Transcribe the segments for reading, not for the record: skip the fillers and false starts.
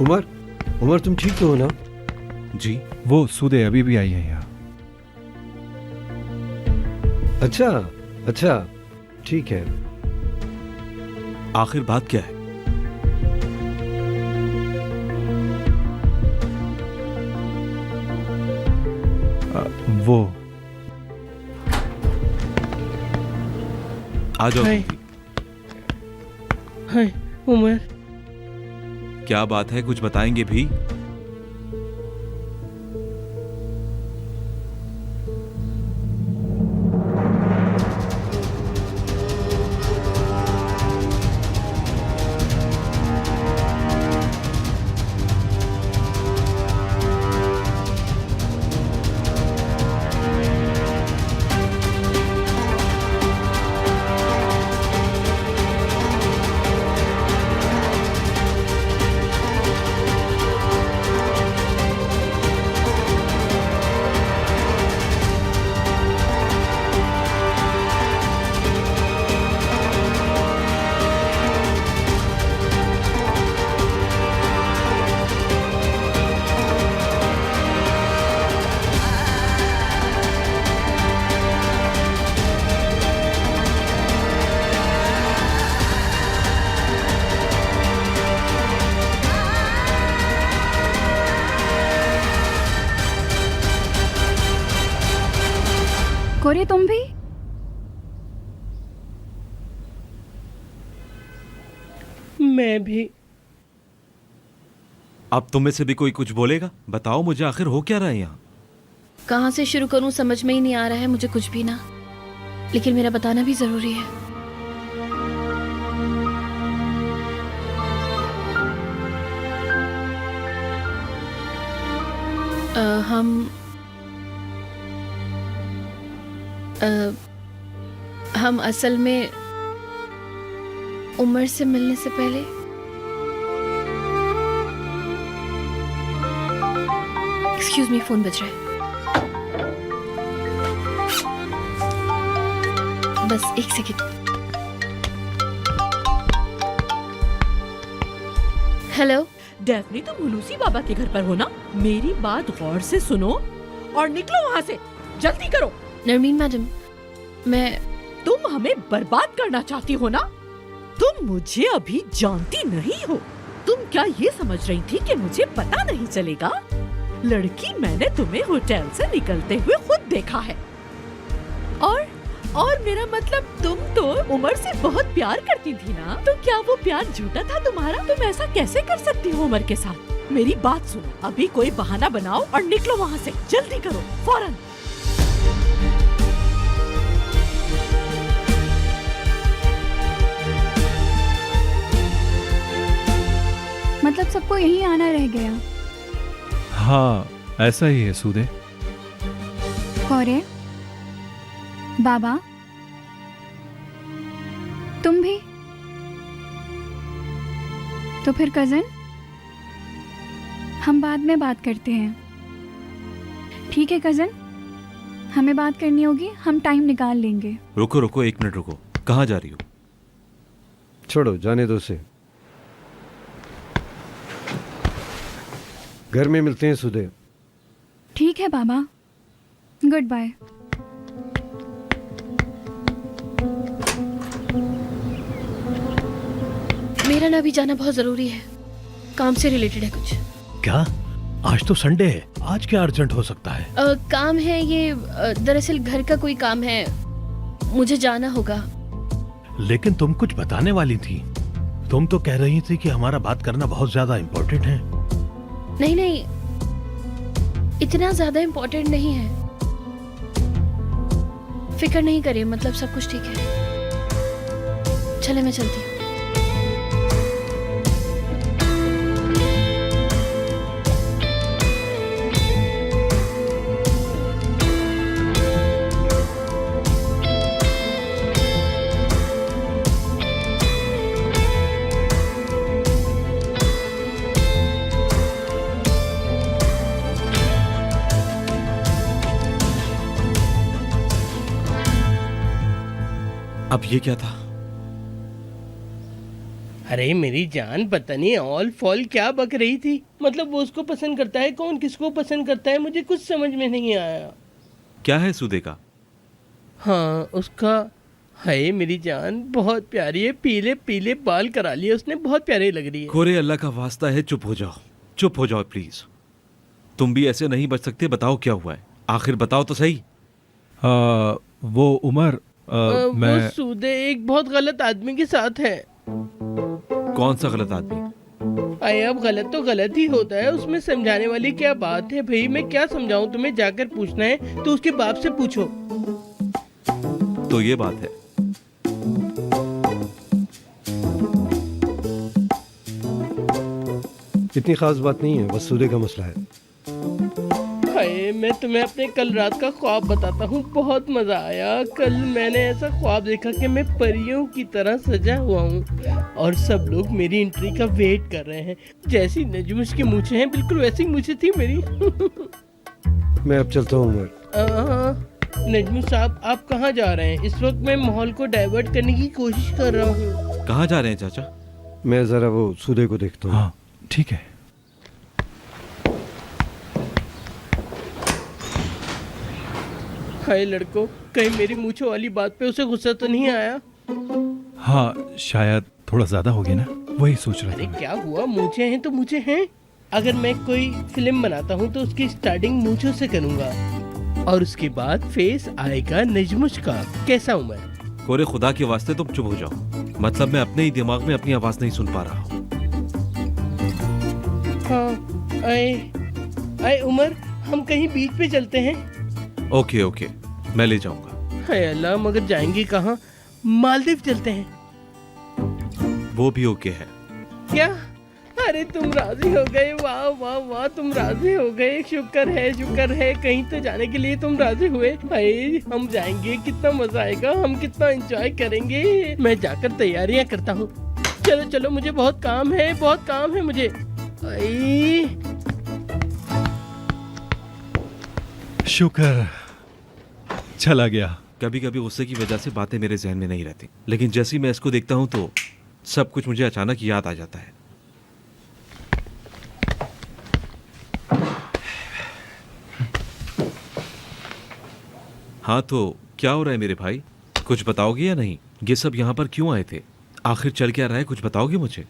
उमर, उमर तुम ठीक तो हो ना? जी। वो सूदे अभी भी आई है यहाँ। अच्छा अच्छा, ठीक है। आखिर बात क्या है? वो आ जाओ। हाय। हाय उमर, क्या बात है, कुछ बताएंगे भी? कोरे तुम भी? मैं भी। अब तुम में से भी कोई कुछ बोलेगा? बताओ मुझे, आखिर हो क्या रहा है यहाँ? कहाँ से शुरू करूं समझ में ही नहीं आ रहा है मुझे कुछ भी ना, लेकिन मेरा बताना भी जरूरी है। हम असल में उमर से मिलने से पहले एक्सक्यूज मी, फोन बज रहा है। बस एक सेकंड। हेलो। डेफनी, तुम हुलूसी बाबा के घर पर हो ना? मेरी बात गौर से सुनो और निकलो वहाँ से, जल्दी करो। नरमीन मैडम, तुम हमें बर्बाद करना चाहती हो ना? तुम मुझे अभी जानती नहीं हो। तुम क्या ये समझ रही थी कि मुझे पता नहीं चलेगा? लड़की, मैंने तुम्हें होटल से निकलते हुए खुद देखा है। और मेरा मतलब, तुम तो उमर से बहुत प्यार करती थी ना? तो क्या वो प्यार झूठा था तुम्हारा? तुम ऐसा कैसे कर सकती हो उमर के साथ? मेरी बात सुनो, अभी कोई बहाना बनाओ और निकलो वहाँ से, जल्दी करो, फौरन। मतलब सबको यहीं आना रह गया? हाँ, ऐसा ही है सूदे। कोरे, बाबा, तुम भी? तो फिर कजन, हम बाद में बात करते हैं, ठीक है कजन? हमें बात करनी होगी, हम टाइम निकाल लेंगे। रुको रुको, एक मिनट रुको। कहाँ जा रही हो? छोड़ो, जाने दो उसे। घर में मिलते हैं सुदे। ठीक है बाबा, गुड बाय। मेरा ना भी जाना बहुत जरूरी है, काम से रिलेटेड है कुछ। क्या? आज तो संडे है, आज क्या अर्जेंट हो सकता है? काम है ये, दरअसल घर का कोई काम है, मुझे जाना होगा। लेकिन तुम कुछ बताने वाली थी। तुम तो कह रही थी कि हमारा बात करना बहुत ज्यादा इम्पोर्टेंट है। नहीं नहीं, इतना ज्यादा इम्पोर्टेंट नहीं है, फिक्र नहीं करिए, मतलब सब कुछ ठीक है। चले, मैं चलती हूँ। अब ये क्या था? अरे मेरी जान, पता नहीं ऑल फॉल क्या बक रही थी। मतलब वो उसको पसंद करता है, कौन किसको पसंद करता है, मुझे कुछ समझ में नहीं आया। क्या है सूदे का? हाँ उसका है मेरी जान, बहुत प्यारी है, पीले पीले बाल करा लिए उसने, बहुत प्यारी लग रही है। कोरे अल्लाह का वास्ता है, चुप हो जाओ, चुप हो जाओ प्लीज। तुम भी ऐसे नहीं बच सकते। बताओ क्या हुआ है, आखिर बताओ तो सही। वो उमर मैं वो सूदे एक बहुत गलत आदमी के साथ है। कौन सा गलत आदमी? अरे अब गलत तो गलत ही होता है, उसमें समझाने वाली क्या बात है भाई, मैं क्या समझाऊं तुम्हें, जाकर पूछना है तो उसके बाप से पूछो। तो ये बात है। इतनी खास बात नहीं है, बस सूदे का मसला है। हाय मैं तुम्हें अपने कल रात का ख्वाब बताता हूँ, बहुत मजा आया। कल मैंने ऐसा ख्वाब देखा कि मैं परियों की तरह सजा हुआ हूँ और सब लोग मेरी एंट्री का वेट कर रहे हैं। जैसी नजमुश की मूछें हैं, बिल्कुल वैसी मूछें थी मेरी। मैं अब चलता हूँ उमर। नजमुश साहब आप कहाँ जा रहे हैं? इस वक्त मैं माहौल को डाइवर्ट करने की कोशिश कर रहा हूँ। कहाँ जा रहे हैं चाचा? मैं जरा वो सूदे को देखता हूँ। हाँ ठीक है। हाय लड़कों, कहीं मेरी मूछों वाली बात पे उसे गुस्सा तो नहीं आया? हाँ शायद थोड़ा ज्यादा हो गया ना, वही सोच रहा अरे था मैं। क्या हुआ, मूछें हैं तो मूछें हैं। अगर मैं कोई फिल्म बनाता हूँ तो उसकी स्टार्टिंग मूछों से करूंगा और उसके बाद फेस आएगा नजमुश का। कैसा हूँ मैं? कोरे खुदा के वास्ते तुम चुप हो जाओ। मतलब मैं अपने ही दिमाग में अपनी आवाज नहीं सुन पा रहा हूँ। हाँ आए उमर, हम कहीं बीच पे चलते हैं। ओके ओके, मैं ले जाऊंगा। हाय अल्लाह, मगर जाएंगे कहाँ? मालदीव चलते हैं। वो भी ओके है। क्या? अरे तुम राजी हो गए, वाह वाह वाह, तुम राजी हो गए, शुक्र है, कहीं तो जाने के लिए तुम राजी हुए। भाई हम जाएंगे, कितना मजा आएगा, हम कितना एंजॉय करेंगे। मैं जाकर तैयारियां करता हूँ। चलो चलो, मुझे बहुत काम है मुझे। आई शुक्र, चला गया। कभी कभी गुस्से की वजह से बातें मेरे जहन में नहीं रहती, लेकिन जैसे ही मैं इसको देखता हूँ तो सब कुछ मुझे अचानक याद आ जाता है। हाँ तो क्या हो रहा है मेरे भाई, कुछ बताओगे या नहीं? ये सब यहाँ पर क्यों आए थे? आखिर चल क्या रहा है, कुछ बताओगे मुझे?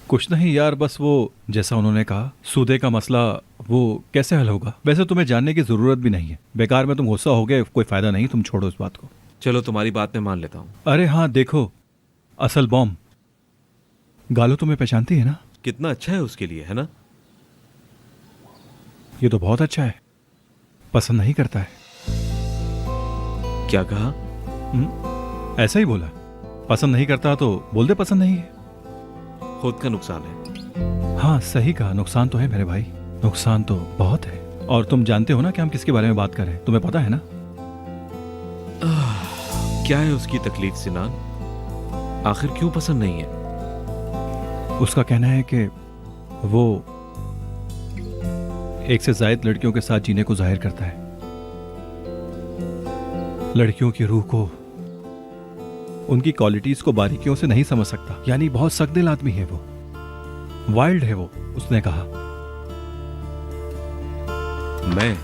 कुछ नहीं यार, बस वो जैसा उन्होंने कहा, सूदे का मसला वो कैसे हल होगा। वैसे तुम्हें जानने की जरूरत भी नहीं है, बेकार में तुम गुस्सा हो गए, कोई फायदा नहीं, तुम छोड़ो इस बात को। चलो तुम्हारी बात मैं मान लेता हूँ। अरे हाँ देखो, असल बॉम्ब गालो तुम्हें पहचानती है ना? कितना अच्छा है उसके लिए, है ना? ये तो बहुत अच्छा है, पसंद नहीं करता है। क्या कहा? ऐसा ही बोला, पसंद नहीं करता तो बोल दे पसंद नहीं है। खुद का नुकसान है। हाँ सही कहा, नुकसान तो है मेरे भाई, नुकसान तो बहुत है। और तुम जानते हो ना कि हम किसके बारे में बात कर रहे हैं, तुम्हें पता है ना? क्या है उसकी तकलीफ सिनान? आखिर क्यों पसंद नहीं है? उसका कहना है कि वो एक से ज्यादा लड़कियों के साथ जीने को जाहिर करता है, लड़कियों की रूह को, उनकी क्वालिटीज को बारीकियों से नहीं समझ सकता। यानी बहुत सख्त-दिल आदमी है वो, वाइल्ड है वो, उसने कहा। मैं?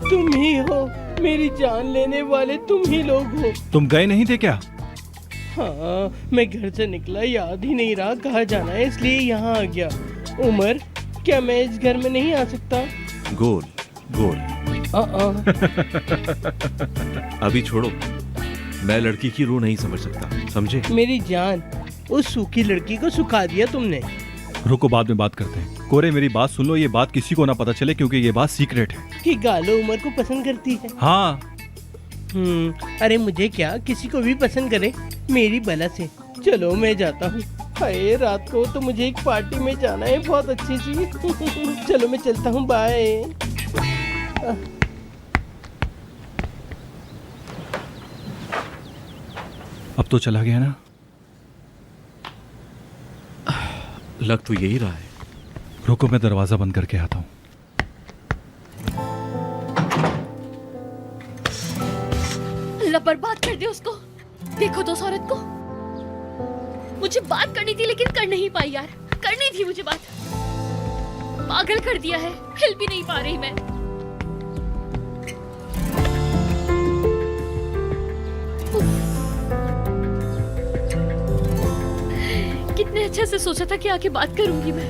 तुम ही हो मेरी जान लेने वाले, तुम ही लोग हो। तुम गए नहीं थे क्या? हाँ मैं घर से निकला, याद ही नहीं रहा कहाँ जाना है, इसलिए यहाँ आ गया। उमर, क्या मैं इस घर में नहीं आ सकता? गोल गोल। अभी छोड़ो, मैं लड़की की रूह नहीं समझ सकता, समझे? मेरी जान, उस सूखी लड़की को सुखा दिया तुमने। रुको, बाद में बात करते हैं। कोरे मेरी बात सुन लो, ये बात किसी को ना पता चले क्योंकि ये बात सीक्रेट है। कि गालो उमर को पसंद करती है? हाँ। अरे मुझे क्या, किसी को भी पसंद करे, मेरी बला से। चलो मैं जाता हूँ। हाय रात को तो मुझे एक पार्टी में जाना है, बहुत अच्छी सी। चलो मैं चलता हूँ, बाय। अब तो चला गया ना? लग तो यही रहा है। रुको मैं दरवाजा बंद करके आता हूँ। अल्लाह बर्बाद कर दे उसको। देखो तो उस औरत को। मुझे बात करनी थी लेकिन कर नहीं पाई यार। करनी थी मुझे बात। पागल कर दिया है, हिल भी नहीं पा रही मैं। कितने अच्छे से सोचा था कि आके बात करूंगी मैं।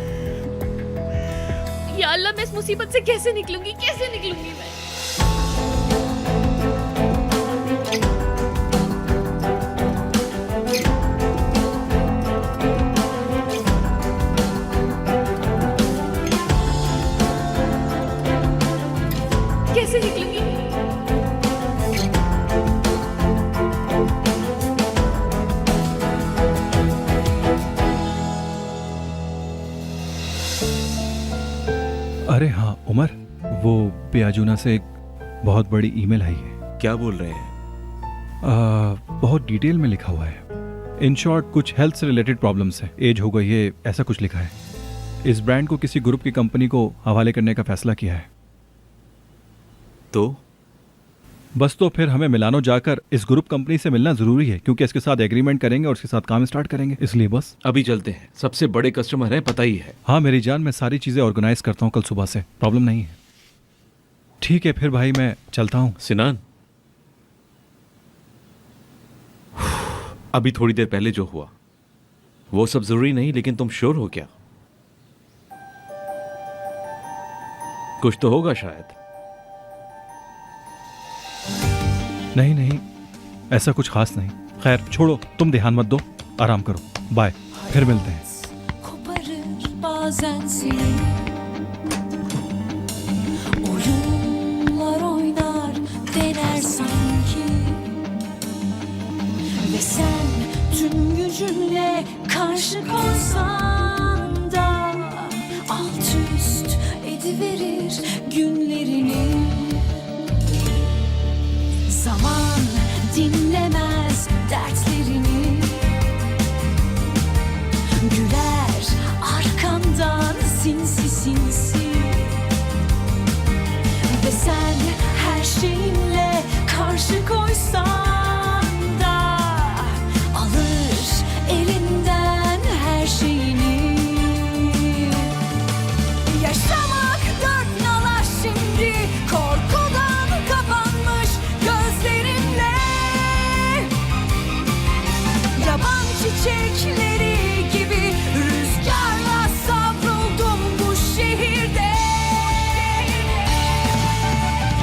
या अल्लाह, मैं इस मुसीबत से कैसे निकलूंगी, कैसे निकलूंगी मैं। कैसे निकलूंगी? अरे हाँ उमर, वो पियाजूना से एक बहुत बड़ी ईमेल आई है। क्या बोल रहे हैं? बहुत डिटेल में लिखा हुआ है। इन शॉर्ट कुछ हेल्थ से रिलेटेड प्रॉब्लम्स है, एज हो गई है, ऐसा कुछ लिखा है। इस ब्रांड को किसी ग्रुप की कंपनी को हवाले करने का फैसला किया है। तो बस तो फिर हमें मिलानो जाकर इस ग्रुप कंपनी से मिलना जरूरी है, क्योंकि इसके साथ एग्रीमेंट करेंगे और इसके साथ काम स्टार्ट करेंगे, इसलिए बस अभी चलते हैं, सबसे बड़े कस्टमर हैं, पता ही है। हाँ मेरी जान, मैं सारी चीजें ऑर्गेनाइज करता हूँ कल सुबह से, प्रॉब्लम नहीं है। ठीक है फिर भाई, मैं चलता हूँ। सिनान, अभी थोड़ी देर पहले जो हुआ वो सब जरूरी नहीं, लेकिन तुम श्योर हो क्या? कुछ तो होगा शायद। नहीं नहीं, ऐसा कुछ खास नहीं। खैर छोड़ो, तुम ध्यान मत दो, आराम करो, बाय, फिर मिलते हैं। Koparır bazen seni, oyunlar oynar dener sanki, ve sen tüm gücünle karşı koysan da alt üst ediverir günlerini. Zaman dinlemez dertlerini, güler arkandan sinsi sinsi, ve sen her şeyinle karşı koysan da alır elinden her şeyini. Yaşamak dört nala şimdi, korkudan kapanmış gözlerimle. Yaban çiçekleri gibi rüzgarla savruldum bu şehirde.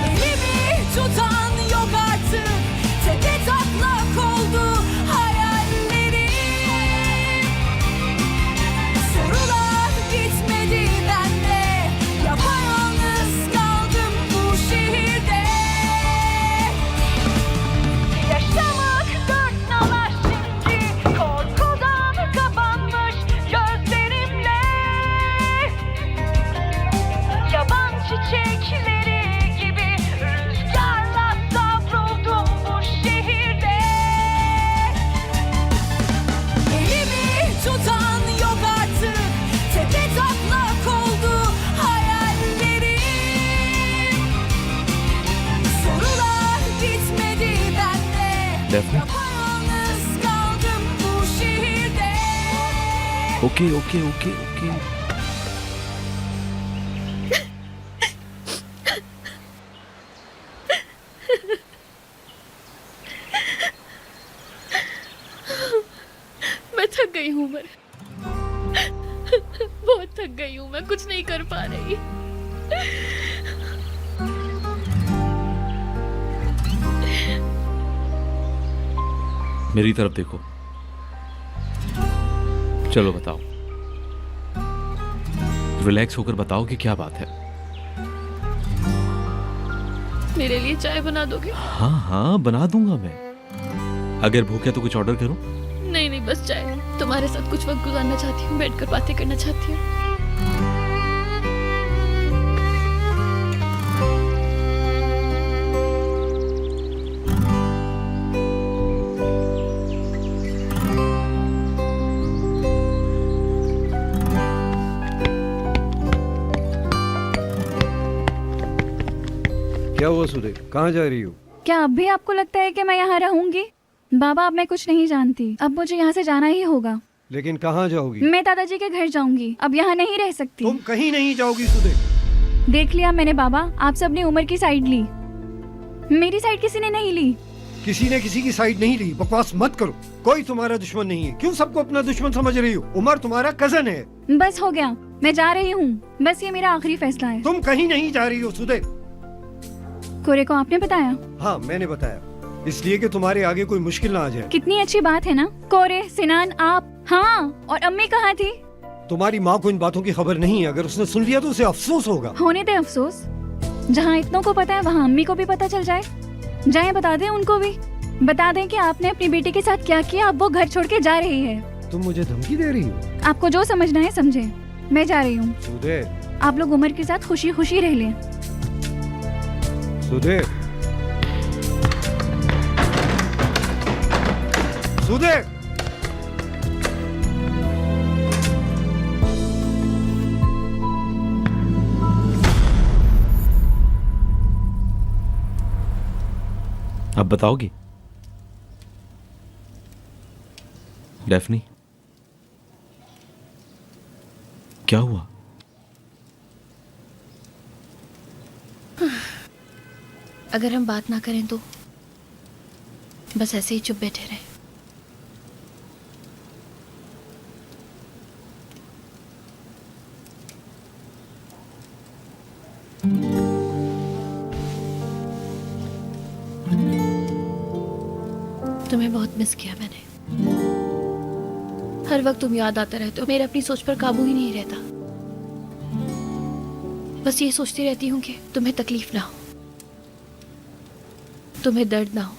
Elimi tutan yok artık, tepe taklak oldu hayallerim. Sorular gitmedi bende, yapayalnız kaldım bu şehirde. Yaşamak dört nala şimdi, korkudan kapanmış gözlerimle. Yaban çiçekleri gibi rüzgarla savruldum bu şehirde. Elimi tutan yok artık, tepe taklak oldu hayallerim. Sorular gitmedi bende, Defne? yapayalnız kaldım bu şehirde. Okay okay okay okay. मैं थक गई हूँ उमर। बहुत थक गई हूँ मैं, कुछ नहीं कर पा रही। मेरी तरफ देखो, चलो बताओ, रिलैक्स होकर बताओ कि क्या बात है। मेरे लिए चाय बना दोगे? हाँ हाँ बना दूंगा मैं। अगर भूख है तो कुछ ऑर्डर करूं? नहीं नहीं, बस चाय। तुम्हारे साथ कुछ वक्त गुजारना चाहती हूँ, बैठकर बातें करना चाहती हूँ। क्या हुआ सुदे, कहाँ जा रही हो? क्या अब भी आपको लगता है कि मैं यहाँ रहूंगी? बाबा, अब मैं कुछ नहीं जानती, अब मुझे यहाँ से जाना ही होगा। लेकिन कहाँ जाओगी? मैं दादाजी के घर जाऊंगी, अब यहाँ नहीं रह सकती। तुम कहीं नहीं जाओगी सुदे। देख लिया मैंने बाबा, आप सबने उमर की साइड ली, मेरी साइड किसी ने नहीं ली। किसी ने किसी की साइड नहीं ली, बकवास मत करो। कोई तुम्हारा दुश्मन नहीं है, क्यों सबको अपना दुश्मन समझ रही हो? उमर तुम्हारा कजन है। बस हो गया, मैं जा रही हूँ, बस ये मेरा आखिरी फैसला है। तुम कहीं नहीं जा रही हो सुदे। कोरे को आपने बताया? हाँ मैंने बताया, इसलिए कि तुम्हारे आगे कोई मुश्किल ना आ जाए। कितनी अच्छी बात है ना। कोरे, सिनान, आप, हाँ, और अम्मी कहाँ थी? तुम्हारी माँ को इन बातों की खबर नहीं है, अगर उसने सुन लिया तो उसे अफसोस होगा। होने दे अफसोस, जहाँ इतनों को पता है वहाँ अम्मी को भी पता चल जाए। जाए बता दें उनको भी, बता दें कि आपने अपनी बेटी के साथ क्या किया, अब वो घर छोड़ के जा रही है। तुम मुझे धमकी दे रही हो? आपको जो समझना है समझे, मैं जा रही हूँ। सुदे, आप लोग उमर के साथ खुशी खुशी रह लें। सुदे, सुदे, अब बताओगी? डेफनी, क्या हुआ? अगर हम बात ना करें तो बस ऐसे ही चुप बैठे रहे। तुम्हें बहुत मिस किया मैंने। हर वक्त तुम याद आते रहते हो, मेरे अपनी सोच पर काबू ही नहीं रहता। बस ये सोचती रहती हूँ कि तुम्हें तकलीफ ना हो, तुम्हें दर्द ना हो,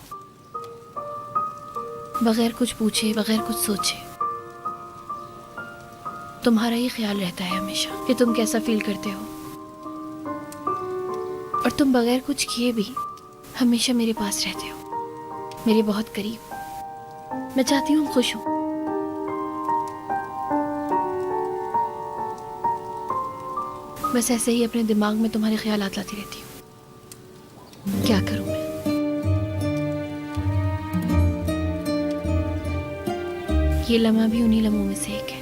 बगैर कुछ पूछे, बगैर कुछ सोचे। तुम्हारा ही ख्याल रहता है हमेशा कि तुम कैसा फील करते हो, और तुम बगैर कुछ किए भी हमेशा मेरे पास रहते हो, मेरे बहुत करीब। मैं चाहती हूँ खुश हूँ। बस ऐसे ही अपने दिमाग में तुम्हारे ख्यालात लाती रहती हूँ। क्या करूँ मैं? ये लम्हा भी उन्हीं लम्हों में से एक है।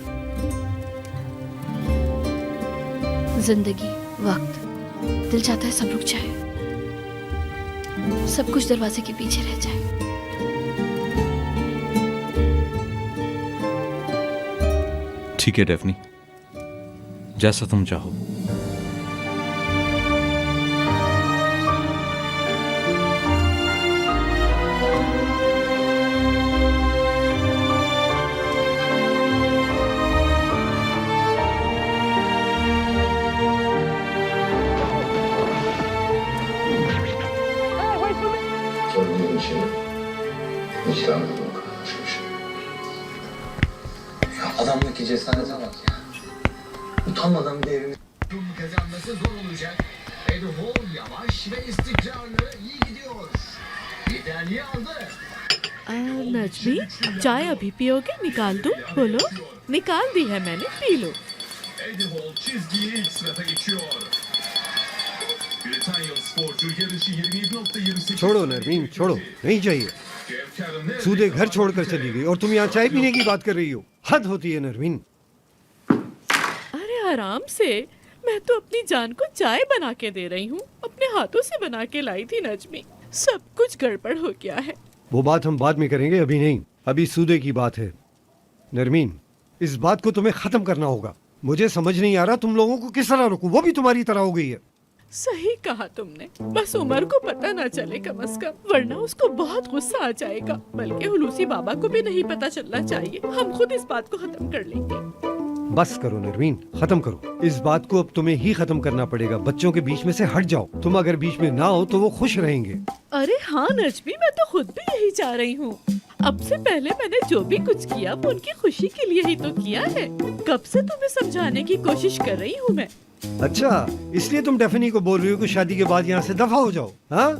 जिंदगी, वक्त, दिल चाहता है सब रुक जाए, सब कुछ दरवाजे के पीछे रह जाए। ठीक है डेफनी, जैसा तुम चाहो। Sorduğum şey vicdanlı bu kadar şey. Ya adamdaki cesarete bak ya. Utanmadan bir evimiz kazanması zor olacak. Edhol yavaş ve istikrarlı iyi gidiyor. Liderliği aldı. Najmi, चाय अभी पियोगे? निकाल दूं? बोलो। निकाल दी है मैंने, P low. Edhol çizgiyi ilk sırada geçiyor. Britanya sporcu yarışı 27.28. छोड़ो नरमीन, छोड़ो, नहीं चाहिए। सूदे घर छोड़कर चली गई और तुम यहाँ चाय पीने की बात कर रही हो। हद होती है नरमीन। अरे आराम से, मैं तो अपनी जान को चाय बना के दे रही हूँ, अपने हाथों से बना के लाई थी नजमी। सब कुछ गड़बड़ हो गया है। वो बात हम बाद में करेंगे, अभी नहीं। अभी सूदे की बात है। नरमीन, इस बात को तुम्हें खत्म करना होगा। मुझे समझ नहीं आ रहा तुम लोगों को किस तरह रोकूं, वो भी तुम्हारी तरह हो गई है। सही कहा तुमने, बस उमर को पता ना चले कम से कम, वरना उसको बहुत गुस्सा आ जाएगा। बल्कि हुलूसी बाबा को भी नहीं पता चलना चाहिए। हम खुद इस बात को खत्म कर लेंगे। बस करो नरमीन, खत्म करो। इस बात को अब तुम्हें ही खत्म करना पड़ेगा। बच्चों के बीच में से हट जाओ। तुम अगर बीच में ना हो तो वो खुश रहेंगे। अरे हाँ नजमी, मैं तो खुद भी यही चाह रही हूँ। अब से पहले मैंने जो भी कुछ किया वो उनकी खुशी के लिए ही तो किया है। कब से तुम्हें समझाने की कोशिश कर रही हूँ मैं। अच्छा, इसलिए तुम डेफनी को बोल रही हो कि शादी के बाद यहाँ से दफा हो जाओ? हाँ,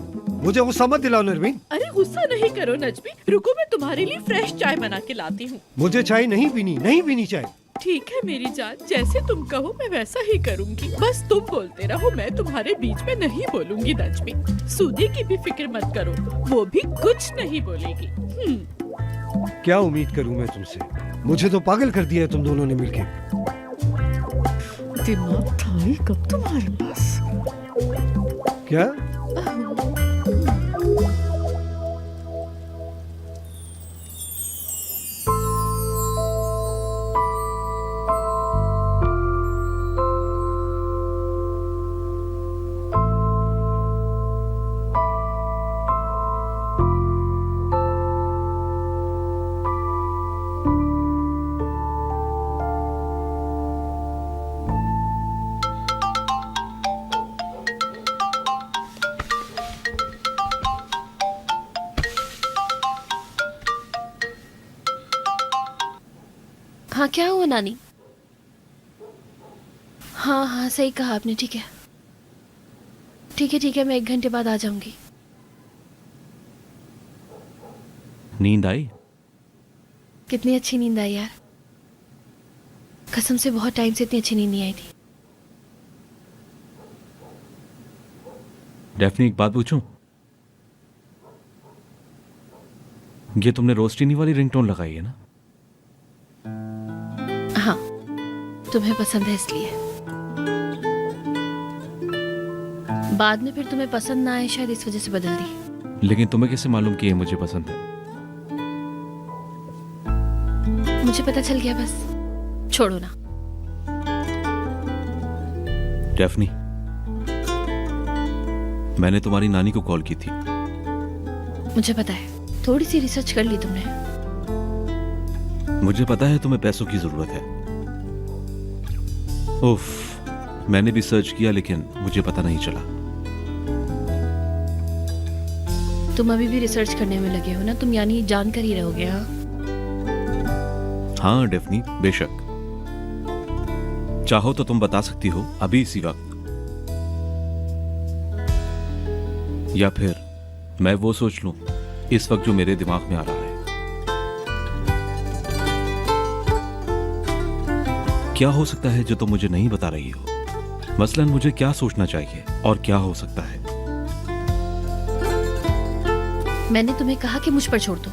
मुझे गुस्सा मत दिलाओ नरमीन। अरे गुस्सा नहीं करो नजमी, रुको मैं तुम्हारे लिए फ्रेश चाय बना के लाती हूँ। मुझे चाय नहीं पीनी, नहीं पीनी चाय। ठीक है मेरी जान, जैसे तुम कहो मैं वैसा ही करूँगी। बस तुम बोलते रहो, मैं तुम्हारे बीच में नहीं बोलूँगी नजमी। सूदी की भी फिक्र मत करो, वो भी कुछ नहीं बोलेगी। क्या उम्मीद करूँ मैं तुमसे? मुझे तो पागल कर दिया है तुम दोनों ने मिलके। दिमाग था ही कब तुम्हारे पास? क्या? हाँ क्या हुआ नानी? हाँ हाँ सही कहा आपने। ठीक है ठीक है, मैं 1 घंटे बाद आ जाऊंगी। नींद आई? कितनी अच्छी नींद आई यार, कसम से बहुत टाइम से इतनी अच्छी नींद नहीं आई थी। डेफनी एक बात पूछूं? ये तुमने रोस्टिनी वाली रिंगटोन लगाई है ना? हाँ तुम्हें पसंद है इसलिए। बाद में फिर तुम्हें पसंद ना आए शायद इस वजह से बदल दी। लेकिन तुम्हें कैसे मालूम कि ये मुझे पसंद है? मुझे पता चल गया बस, छोड़ो ना। डेफनी मैंने तुम्हारी नानी को कॉल की थी। मुझे पता है, थोड़ी सी रिसर्च कर ली तुमने। मुझे पता है तुम्हें पैसों की जरूरत है। उफ, मैंने भी सर्च किया लेकिन मुझे पता नहीं चला। तुम अभी भी रिसर्च करने में लगे हो ना? तुम यानी जानकर ही रहोगे? हाँ हाँ डेफनी बेशक। चाहो तो तुम बता सकती हो अभी इसी वक्त, या फिर मैं वो सोच लूं इस वक्त जो मेरे दिमाग में आ रहा है। क्या हो सकता है जो तुम मुझे नहीं बता रही हो? मसलन मुझे क्या सोचना चाहिए और क्या हो सकता है? मैंने तुम्हें कहा कि मुझ पर छोड़ दो,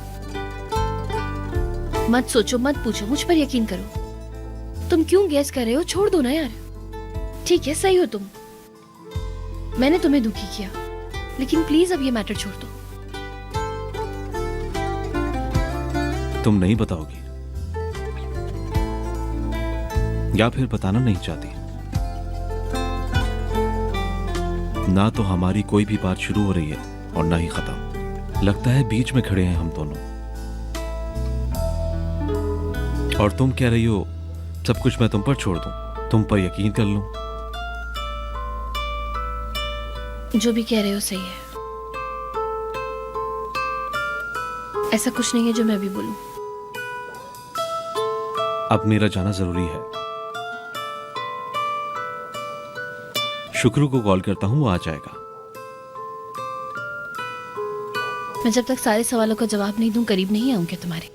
मत सोचो मत पूछो, मुझ पर यकीन करो। तुम क्यों गैस कर रहे हो? छोड़ दो ना यार। ठीक है सही हो तुम, मैंने तुम्हें दुखी किया, लेकिन प्लीज अब ये मैटर छोड़ दो। तुम नहीं बताओगी या फिर बताना नहीं चाहती? ना तो हमारी कोई भी बात शुरू हो रही है और ना ही खत्म। लगता है बीच में खड़े हैं हम दोनों। और तुम कह रही हो सब कुछ मैं तुम पर छोड़ दूं, तुम पर यकीन कर लूं। जो भी कह रहे हो सही है, ऐसा कुछ नहीं है जो मैं भी बोलूं। अब मेरा जाना जरूरी है। शुक्र को कॉल करता हूं, वो आ जाएगा। मैं जब तक सारे सवालों का जवाब नहीं दूं करीब नहीं आऊंगी तुम्हारे।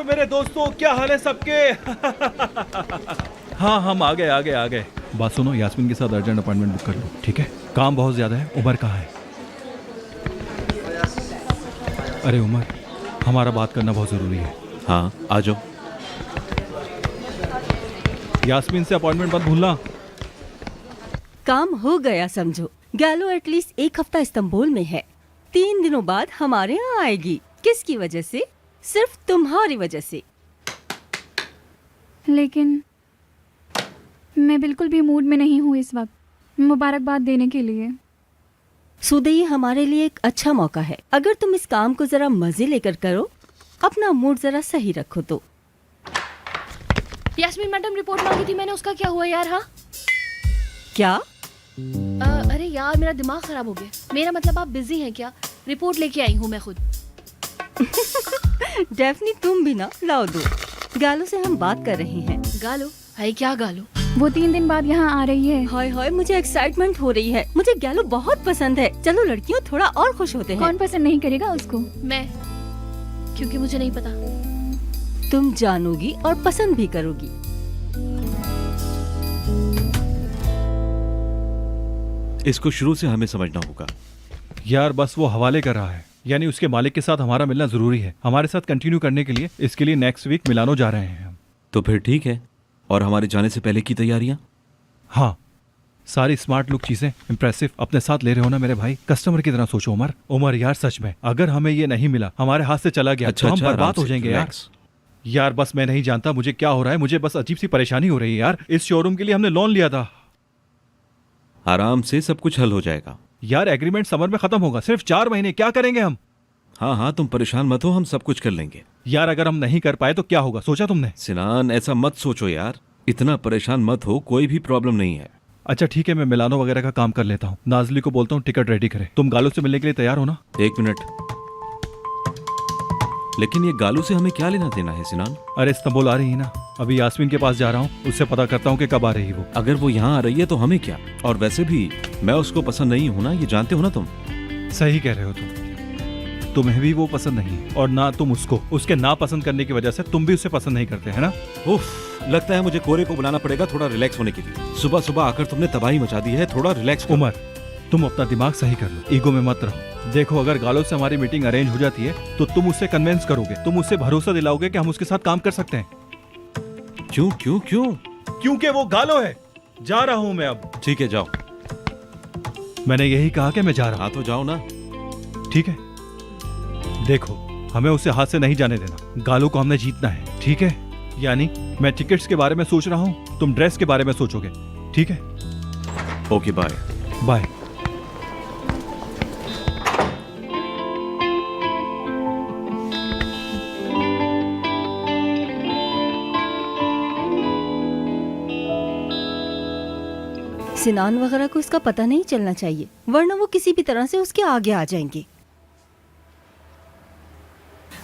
मेरे दोस्तों, क्या हाल है सबके? हाँ, हम आ गए। बात सुनो, यास्मीन के साथ अर्जेंट अपॉइंटमेंट बुक कर लो, ठीक है? काम बहुत ज्यादा है। उमर कहाँ है? अरे उमर, हमारा बात करना बहुत जरूरी है। हाँ, आ जाओ। यास्मीन से अपॉइंटमेंट मत भूलना। काम हो गया समझो। गैलो एटलीस्ट एक हफ्ता इस्तांबुल में है। 3 दिनों बाद हमारे यहाँ आएगी। किसकी वजह से? सिर्फ तुम्हारी वजह से। लेकिन मैं बिल्कुल भी मूड में नहीं हूँ इस वक्त मुबारकबाद देने के लिए। सुदे, ये हमारे लिए एक अच्छा मौका है। अगर तुम इस काम को जरा मजे लेकर करो, अपना मूड जरा सही रखो तो। यास्मीन मैडम रिपोर्ट मांगी थी मैंने, उसका क्या हुआ यार? हाँ क्या? अरे यार मेरा दिमाग खराब हो गया। मेरा मतलब आप बिजी हैं क्या? रिपोर्ट लेके आई हूँ मैं खुद। डेफनी तुम भी ना लाओ दो। गालो से हम बात कर रहे हैं। गालो? हाय क्या गालो? वो 3 दिन बाद यहाँ आ रही है। हाय हाय, मुझे एक्साइटमेंट हो रही है। मुझे गैलो बहुत पसंद है। चलो लड़कियों, थोड़ा और खुश होते हैं। कौन पसंद नहीं करेगा उसको? मैं, क्योंकि मुझे नहीं पता। तुम जानोगी और पसंद भी करोगी। इसको शुरू से हमें समझना होगा। यार बस वो हवाले कर रहा है, यानी उसके मालिक के साथ हमारा मिलना जरूरी है हमारे साथ कंटिन्यू करने के लिए। इसके लिए नेक्स्ट वीक मिलानो जा रहे हैं हम। तो फिर ठीक है। और हमारे जाने से पहले की तैयारियां? हाँ, सारी स्मार्ट लुक चीजें इम्प्रेसिव अपने साथ ले रहे हो ना मेरे भाई। कस्टमर की तरह सोचो उमर। उमर यार सच में, अगर हमें ये नहीं मिला, हमारे हाथ से चला गया, तो हम बर्बाद हो जाएंगे यार। यार बस मैं नहीं जानता मुझे क्या हो रहा है। मुझे बस अजीब सी परेशानी हो रही है यार। इस शोरूम के लिए हमने लोन लिया था। आराम से सब कुछ हल हो जाएगा। यार एग्रीमेंट समर में खत्म होगा। सिर्फ 4 महीने, क्या करेंगे हम? हाँ, तुम परेशान मत हो, हम सब कुछ कर लेंगे। यार अगर हम नहीं कर पाए तो क्या होगा, सोचा तुमने? सिनान, ऐसा मत सोचो यार, इतना परेशान मत हो, कोई भी प्रॉब्लम नहीं है। अच्छा ठीक है, मैं मिलानो वगैरह का काम कर लेता हूँ। नाजली को बोलता हूँ टिकट रेडी करे। तुम गालो से मिलने के लिए तैयार हो ना? 1 मिनट। लेकिन ये गालू से हमें क्या लेना देना है सिनान? अरे इस्तांबुल आ रही है ना, अभी यास्मीन के पास जा रहा हूँ, उससे पता करता हूँ कि कब आ रही है वो। अगर वो यहाँ आ रही है तो हमें क्या? और वैसे भी मैं उसको पसंद नहीं हूँ ना, ये जानते हो ना तुम। सही कह रहे हो तुम्हें भी वो पसंद नहीं है, और ना तुम उसको। उसके ना पसंद करने की वजह से तुम भी उसे पसंद नहीं करते, है ना? उफ, लगता है मुझे कोरे को बुलाना पड़ेगा थोड़ा रिलैक्स होने के लिए। सुबह सुबह आकर तुमने तबाही मचा दी है, थोड़ा रिलैक्स करो। उमर, तुम अपना दिमाग सही कर लो, ईगो में मत रहो। देखो, अगर गालो से हमारी मीटिंग अरेंज हो जाती है तो तुम उससे कन्विंस करोगे, तुम उससे भरोसा दिलाओगे कि हम उसके साथ काम कर सकते हैं। क्यों क्यों क्यों? क्योंकि वो गालो है। जा रहा हूं मैं अब। ठीक है, जाओ। मैंने यही कहा कि मैं जा रहा हूं। हाँ तो जाओ ना। ठीक है, देखो हमें उसे हाथ से नहीं जाने देना। गालो को हमने जीतना है, ठीक है? यानी मैं टिकट्स के बारे में सोच रहा हूं, तुम ड्रेस के बारे में सोचोगे, ठीक है? Okay, bye bye. सिनान वगैरह को इसका पता नहीं चलना चाहिए, वरना वो किसी भी तरह से उसके आगे आ जाएंगे।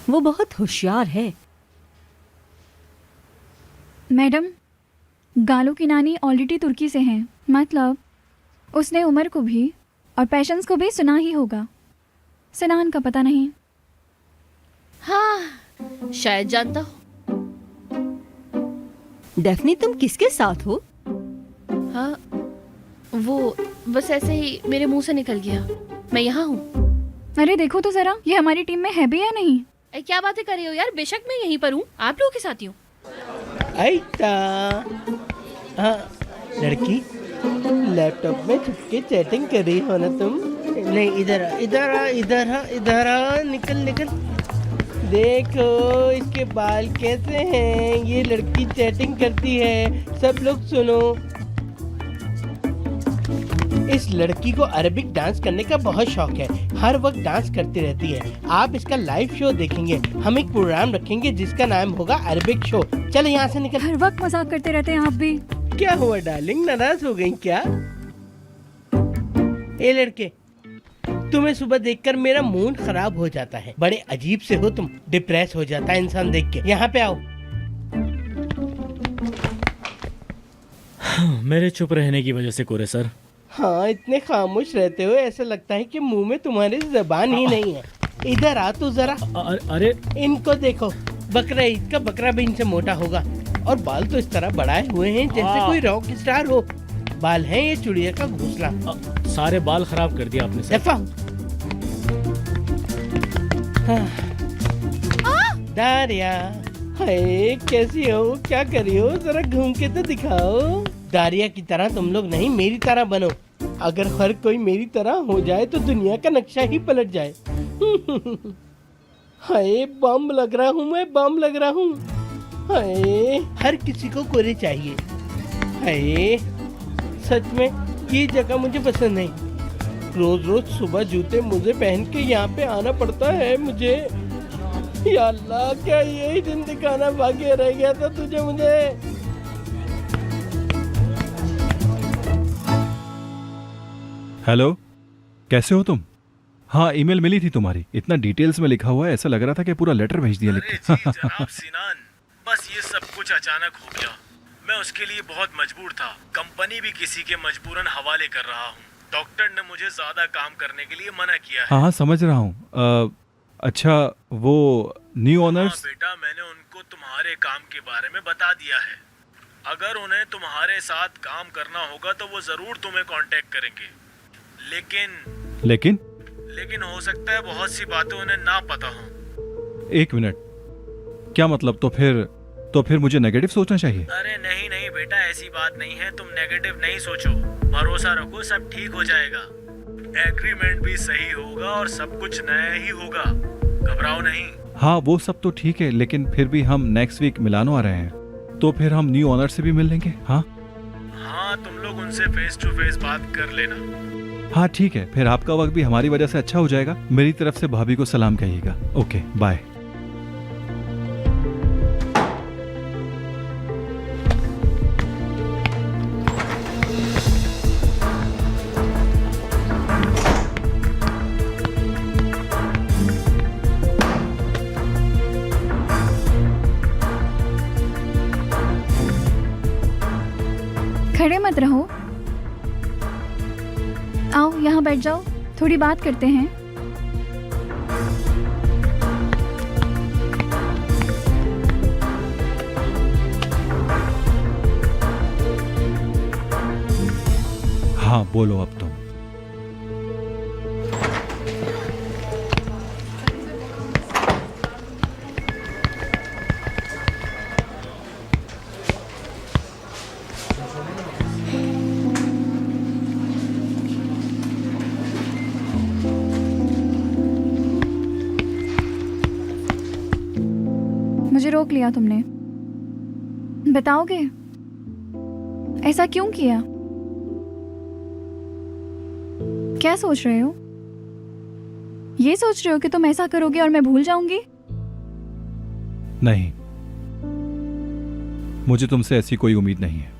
वो बहुत होशियार है। मैडम, गालो की नानी ऑलरेडी तुर्की से हैं। मतलब उसने उमर को भी और पैशंस को भी सुना ही होगा। सिनान का पता नहीं। हाँ शायद जानता हो। डेफनी, तुम किसके साथ हो? हाँ वो बस ऐसे ही मेरे मुंह से निकल गया। मैं यहाँ हूँ। अरे देखो तो जरा, ये हमारी टीम में है भी या नहीं? क्या बातें कर रही हो यार? बेशक मैं यहीं पर हूँ, आप लोगों के साथ ही हूँ। हाँ लड़की, लैपटॉप में छुप के चैटिंग कर रही हो ना तुम? नहीं, इधर आ, निकल। देखो इसके बाल कैसे हैं। ये लड़की चैटिंग करती है, सब लोग सुनो। इस लड़की को अरबिक डांस करने का बहुत शौक है, हर वक्त डांस करती रहती है। आप इसका लाइव शो देखेंगे। हम एक प्रोग्राम रखेंगे जिसका नाम होगा अरबिक शो। चलो यहाँ से निकल। हर वक्त मजाक करते रहते हैं आप भी। क्या हुआ डार्लिंग, नाराज हो गई क्या? ए लड़के, तुम्हें सुबह देखकर मेरा मूड खराब हो जाता है। बड़े अजीब से हो तुम, डिप्रेस हो जाता है इंसान देख के। यहाँ पे आओ। मेरे चुप रहने की वजह से कोरे सर। हाँ, इतने खामोश रहते हो, ऐसा लगता है कि मुंह में तुम्हारी जबान ही नहीं है। इधर आ तू जरा। अरे इनको देखो, बकरा ईद का बकरा भी इनसे मोटा होगा और बाल तो इस तरह बढ़ाए हुए हैं जैसे कोई रॉक स्टार हो। बाल हैं ये चिड़िया का घोंसला। सारे बाल खराब कर दिया आपने सर। दफा दारिया, हाय कैसी हो, क्या करी हो, जरा घूम के तो दिखाओ। दारिया की तरह तुम लोग नहीं, मेरी तरह बनो। अगर हर कोई मेरी तरह हो जाए तो दुनिया का नक्शा ही पलट जाए। हाय बम लग रहा हूँ मैं, बम लग रहा हूँ। हाय हर किसी को कोरे चाहिए। हाय सच में ये जगह मुझे पसंद नहीं। रोज रोज सुबह जूते मुझे पहन के यहाँ पे आना पड़ता है मुझे। या अल्लाह, क्या यही दिन दिखाना बाकी रह गया था तुझे मुझे। हेलो, कैसे हो तुम? हाँ, ईमेल मिली थी तुम्हारी। इतना डिटेल्स में लिखा हुआ है, ऐसा लग रहा था कि पूरा लेटर भेज दिया लिख के। जनाब सिनान, बस ये सब कुछ अचानक हो गया। मैं उसके लिए बहुत मजबूर था। कंपनी भी किसी के मजबूरन हवाले कर रहा हूँ। डॉक्टर ने मुझे ज्यादा काम करने के लिए मना किया है। हाँ हाँ, समझ रहा हूँ। अच्छा, वो न्यू ऑनर्स? बेटा, मैंने उनको तुम्हारे काम के बारे में बता दिया है। अगर उन्हें तुम्हारे साथ काम करना होगा तो वो जरूर तुम्हें कांटेक्ट करेंगे। लेकिन हो सकता है बहुत सी बातें उन्हें ना पता हो। एक मिनट, क्या मतलब? तो फिर मुझे नेगेटिव सोचना चाहिए? अरे नहीं नहीं बेटा, ऐसी बात नहीं है। तुम नेगेटिव नहीं सोचो, भरोसा रखो, सब ठीक हो जाएगा। एग्रीमेंट भी सही होगा और सब कुछ नया ही होगा, घबराओ नहीं। हाँ, वो सब तो ठीक है, लेकिन फिर भी हम नेक्स्ट वीक मिलानो आ रहे हैं, तो फिर हम न्यू ऑनर से भी मिल लेंगे। हाँ हाँ, तुम लोग उनसे फेस टू फेस बात कर लेना। हाँ ठीक है, फिर आपका वक्त भी हमारी वजह से अच्छा हो जाएगा। मेरी तरफ से भाभी को सलाम कहिएगा। Okay, bye. खड़े मत रहो, आओ यहाँ बैठ जाओ, थोड़ी बात करते हैं। हाँ बोलो अब तुम। मुझे रोक लिया तुमने, बताओगे ऐसा क्यों किया? क्या सोच रहे हो? ये सोच रहे हो कि तुम ऐसा करोगे और मैं भूल जाऊंगी? नहीं, मुझे तुमसे ऐसी कोई उम्मीद नहीं है।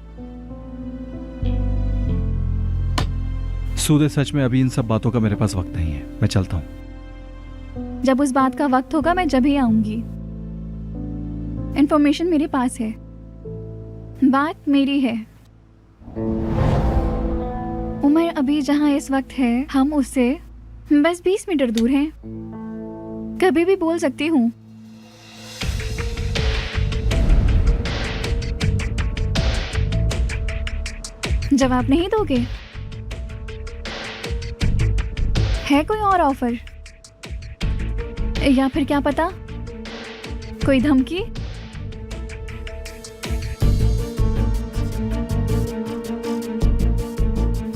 सूदे, सच में अभी इन सब बातों का मेरे पास वक्त नहीं है, मैं चलता हूं। जब उस बात का वक्त होगा मैं जब ही आऊंगी। इंफॉर्मेशन मेरे पास है, बात मेरी है। उमर अभी जहां इस वक्त है, हम उससे बस 20 मीटर दूर हैं। कभी भी बोल सकती हूँ। जवाब नहीं दोगे? है कोई और ऑफर? या फिर क्या पता, कोई धमकी?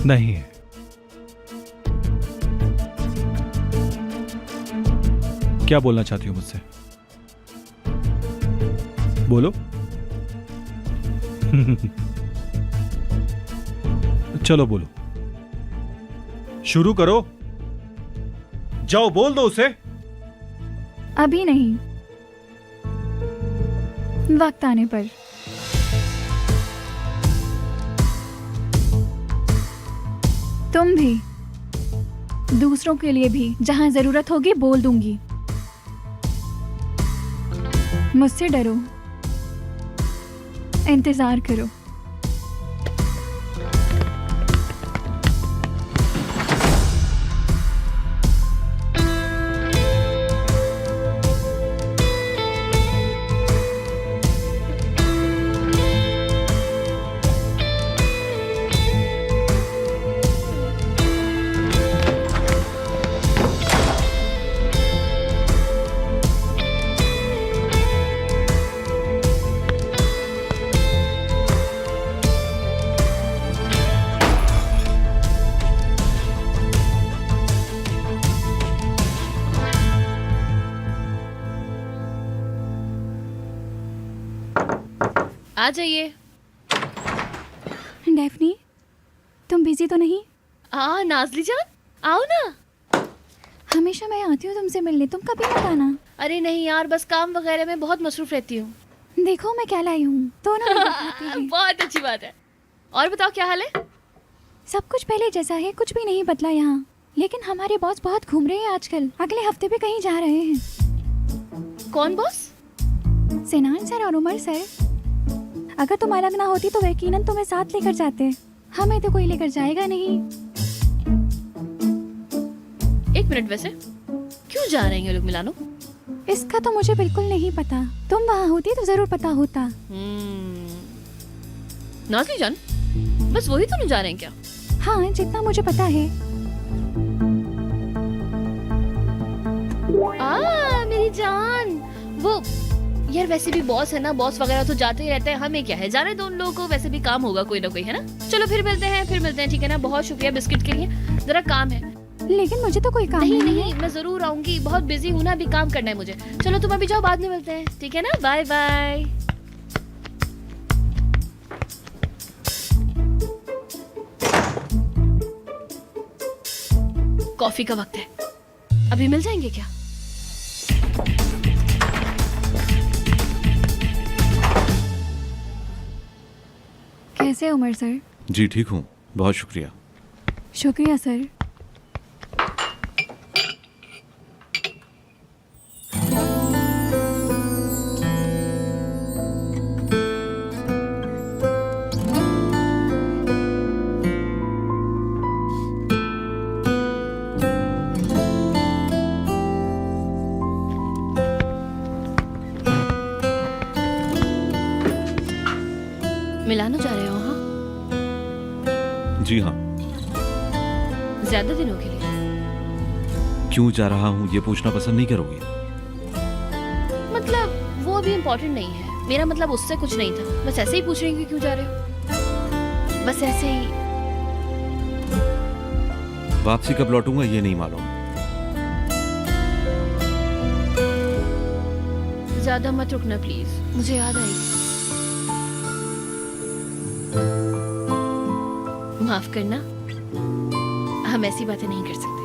नहीं है। क्या बोलना चाहती हो मुझसे? बोलो। चलो बोलो, शुरू करो, जाओ बोल दो उसे। अभी नहीं, वक्त आने पर। तुम भी, दूसरों के लिए भी जहां जरूरत होगी बोल दूंगी। मुझसे डरो, इंतजार करो। आ जाइए। डेफनी, तुम बिजी तो नहीं? नाज़ली जान, आओ ना। हमेशा मैं आती हूँ तुमसे मिलने, तुम कभी मत आना। अरे नहीं यार, बस काम वगैरह में बहुत मसरूफ रहती हूँ। देखो मैं क्या लाई हूँ, दोनों मिलकर खाते हैं। बहुत अच्छी बात है। और बताओ क्या हाल है? सब कुछ पहले जैसा है, कुछ भी नहीं बदला यहाँ। लेकिन हमारे बॉस बहुत घूम रहे हैं आजकल, अगले हफ्ते भी कहीं जा रहे हैं। कौन बॉस? सिनान सर और उमर सर। अगर तुम अलग ना होती तो यकीनन तुम्हें साथ लेकर जाते। हमें तो कोई लेकर जाएगा नहीं। एक मिनट, वैसे क्यों जा रहे हैं ये लोग मिलानो? इसका तो मुझे बिल्कुल नहीं पता। तुम वहाँ होती तो जरूर पता होता। नाज़ली जान, बस वही तो नहीं जा रहे हैं क्या? हाँ, जितना मुझे पता है। मेरी जान, वो यार वैसे भी बॉस है ना, बॉस वगैरह तो जाते ही रहते हैं, हमें क्या है, जाने दो उन लोगों को, वैसे भी काम होगा कोई ना कोई, है ना। चलो फिर मिलते हैं, ठीक है ना। बहुत शुक्रिया बिस्किट के लिए, जरा काम है। लेकिन मुझे तो कोई काम नहीं, मैं जरूर आऊंगी, बहुत बिजी हूँ ना, अभी काम करना है मुझे। चलो तुम अभी जाओ, बाद में मिलते हैं, ठीक है ना। Bye bye. कॉफी का वक्त है, अभी मिल जाएंगे क्या? कैसे उमर सर? जी ठीक हूँ, बहुत शुक्रिया। शुक्रिया सर। मिलानो जा रहे हो? हाँ, जी हाँ। ज्यादा दिनों के लिए? क्यों जा रहा हूँ ये पूछना पसंद नहीं करोगी? मतलब वो अभी इम्पोर्टेंट नहीं है, मेरा मतलब उससे कुछ नहीं था, बस ऐसे ही पूछ रही हूँ कि क्यों जा रहे हो, बस ऐसे ही। वापसी कब लौटूंगा ये नहीं मालूम। ज्यादा मत रुकना प्लीज, मुझे याद आएगी। माफ करना, हम ऐसी बातें नहीं कर सकते।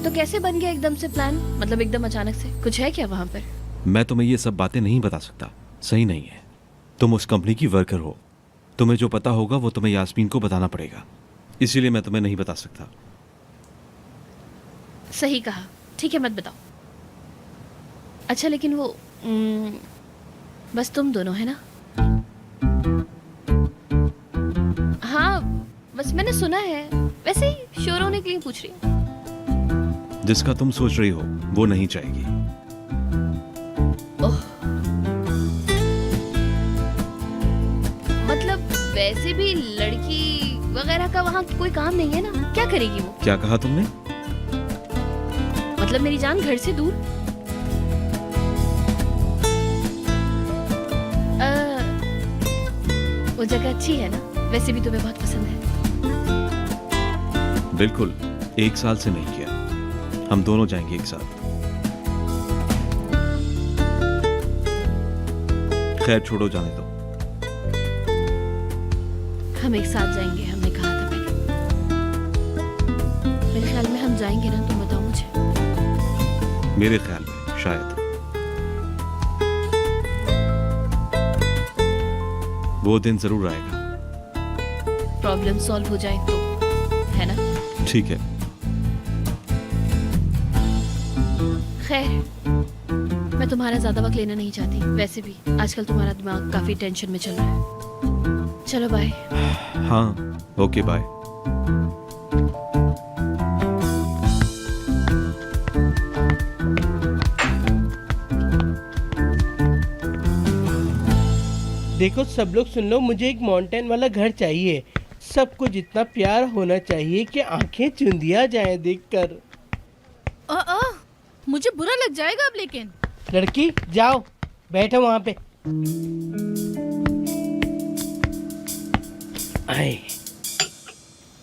तो कैसे बन गया एकदम से प्लान, मतलब एकदम अचानक से? कुछ है क्या वहां पर? मैं तुम्हें ये सब बातें नहीं बता सकता, सही नहीं है। तुम उस कंपनी की वर्कर हो, तुम्हें जो पता होगा वो तुम्हें यास्मीन को बताना पड़ेगा, इसीलिए मैं तुम्हें नहीं बता सकता। सही कहा, ठीक है मत बताओ। अच्छा लेकिन वो बस तुम दोनों है ना? हाँ, बस मैंने सुना है, वैसे ही श्योर होने के लिए पूछ रही हूँ। जिसका तुम सोच रही हो वो नहीं चाहेगी। ओह, मतलब वैसे भी लड़की वगैरह का वहाँ कोई काम नहीं है ना, क्या करेगी वो? क्या कहा तुमने? मतलब मेरी जान घर से दूर? वो जगह अच्छी है ना, वैसे भी तुम्हें बहुत पसंद है। बिल्कुल, 1 साल से नहीं किया, हम दोनों जाएंगे एक साथ। खैर छोड़ो, जाने दो। हम एक साथ जाएंगे, हमने कहा था पहले। मेरे ख्याल में हम जाएंगे ना, तुम बताओ मुझे। मेरे ख्याल में शायद वो दिन जरूर आएगा। प्रॉब्लम सॉल्व हो जाए तो, है ना? ठीक है। खैर, मैं तुम्हारा ज्यादा वक्त लेना नहीं चाहती, वैसे भी आजकल तुम्हारा दिमाग काफी टेंशन में चल रहा है। चलो बाय। हाँ, ओके बाय। देखो सब लोग सुन लो, मुझे एक माउंटेन वाला घर चाहिए। सबको जितना प्यार होना चाहिए कि आंखें चुंदिया जाए देखकर। मुझे बुरा लग जाएगा अब। लेकिन लड़की जाओ, बैठो वहां पे। आए,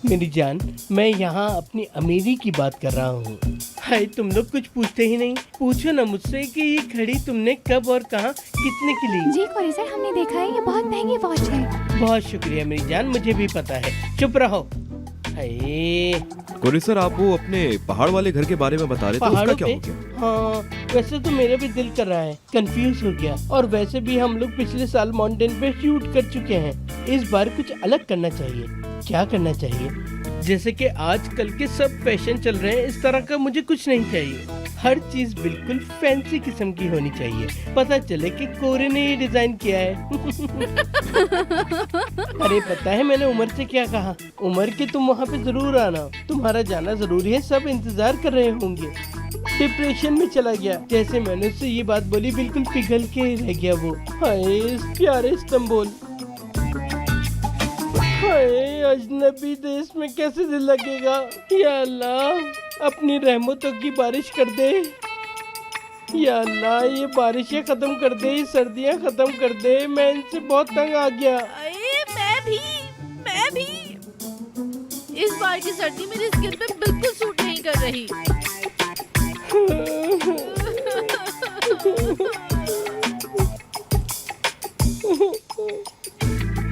मेरी जान, मैं यहाँ अपनी अमीरी की बात कर रहा हूँ। हाय, तुम लोग कुछ पूछते ही नहीं। पूछो ना मुझसे कि ये घड़ी तुमने कब और कहाँ कितने की ली? जी कोरी सर, हमने देखा है, ये बहुत महंगी वॉच है। बहुत शुक्रिया मेरी जान, मुझे भी पता है। चुप रहो। हाय, कोरी सर, आप वो अपने पहाड़ वाले घर के बारे में बता रहे थे, उसका पहाड़ों क्या पे? हो गया? हाँ, वैसे तो मेरा भी दिल कर रहा है, कंफ्यूज हो गया। और वैसे भी हम लोग पिछले साल माउंटेन पे शूट कर चुके हैं। इस बार कुछ अलग करना चाहिए। क्या करना चाहिए? जैसे कि आजकल के सब फैशन चल रहे हैं, इस तरह का मुझे कुछ नहीं चाहिए। हर चीज बिल्कुल फैंसी किस्म की होनी चाहिए, पता चले कि कोरे ने ये डिजाइन किया है। अरे पता है मैंने उमर से क्या कहा? उमर के तुम वहाँ पे जरूर आना, तुम्हारा जाना जरूरी है, सब इंतजार कर रहे होंगे। डिप्रेशन में चला गया। जैसे मैंने उससे ये बात बोली, बिल्कुल पिघल के रह गया वो। हाय इस प्यारे इस्तांबुल, हाय अजनबी देश में कैसे दिल लगेगा। या अल्लाह, अपनी रहमतों की बारिश कर दे। या अल्लाह, ये बारिशें खत्म कर दे, ये सर्दियाँ खत्म कर दे। मैं इनसे बहुत तंग आ गया। मैं भी। इस बार की सर्दी मेरी स्किन पे बिल्कुल सूट नहीं कर रही।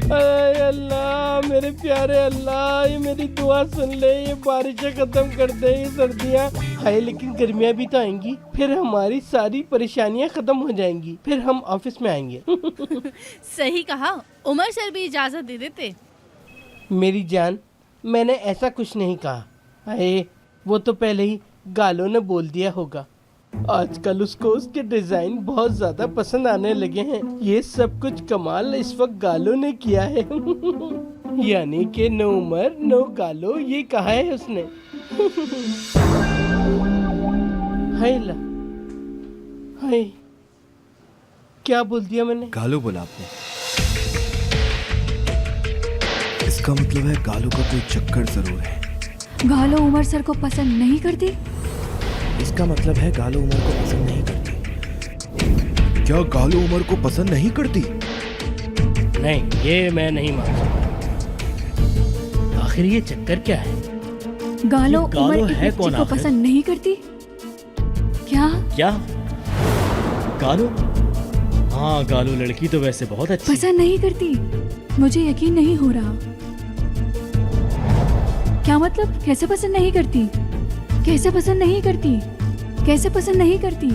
अरे अल्लाह, मेरे प्यारे अल्लाह, ये मेरी दुआ सुन ले, ये बारिशें खत्म कर दे, ये सर्दियाँ। हाय, लेकिन गर्मियाँ भी तो आएंगी, फिर हमारी सारी परेशानियाँ खत्म हो जाएंगी, फिर हम ऑफिस में आएंगे। सही कहा, उमर सर भी इजाजत दे देते। मेरी जान, मैंने ऐसा कुछ नहीं कहा। हाय, वो तो पहले ही गालों ने बोल दिया होगा। आजकल उसको उसके डिजाइन बहुत ज्यादा पसंद आने लगे हैं। ये सब कुछ कमाल इस वक्त गालो ने किया है। यानी कि नो उमर नो गालो, ये कहा है उसने। हाय ला, हाय, क्या बोल दिया मैंने? गालो बोला आपने? इसका मतलब है गालो का कोई चक्कर जरूर है। गालो उमर सर को पसंद नहीं करती? इसका मतलब है गालो उमर को पसंद नहीं करती। क्या गालो उमर को पसंद नहीं करती? नहीं, ये मैं नहीं मान सकता। आखिर ये चक्कर क्या है? गालो उमर गालो की है बच्ची कौन को आखिर? पसंद नहीं करती? क्या गालो? हाँ, गालो लड़की तो वैसे बहुत अच्छी है। पसंद नहीं करती? मुझे यकीन नहीं हो रहा। क्या मतलब? कैसे पसंद नहीं करती? कैसे पसंद नहीं करती? कैसे पसंद नहीं करती?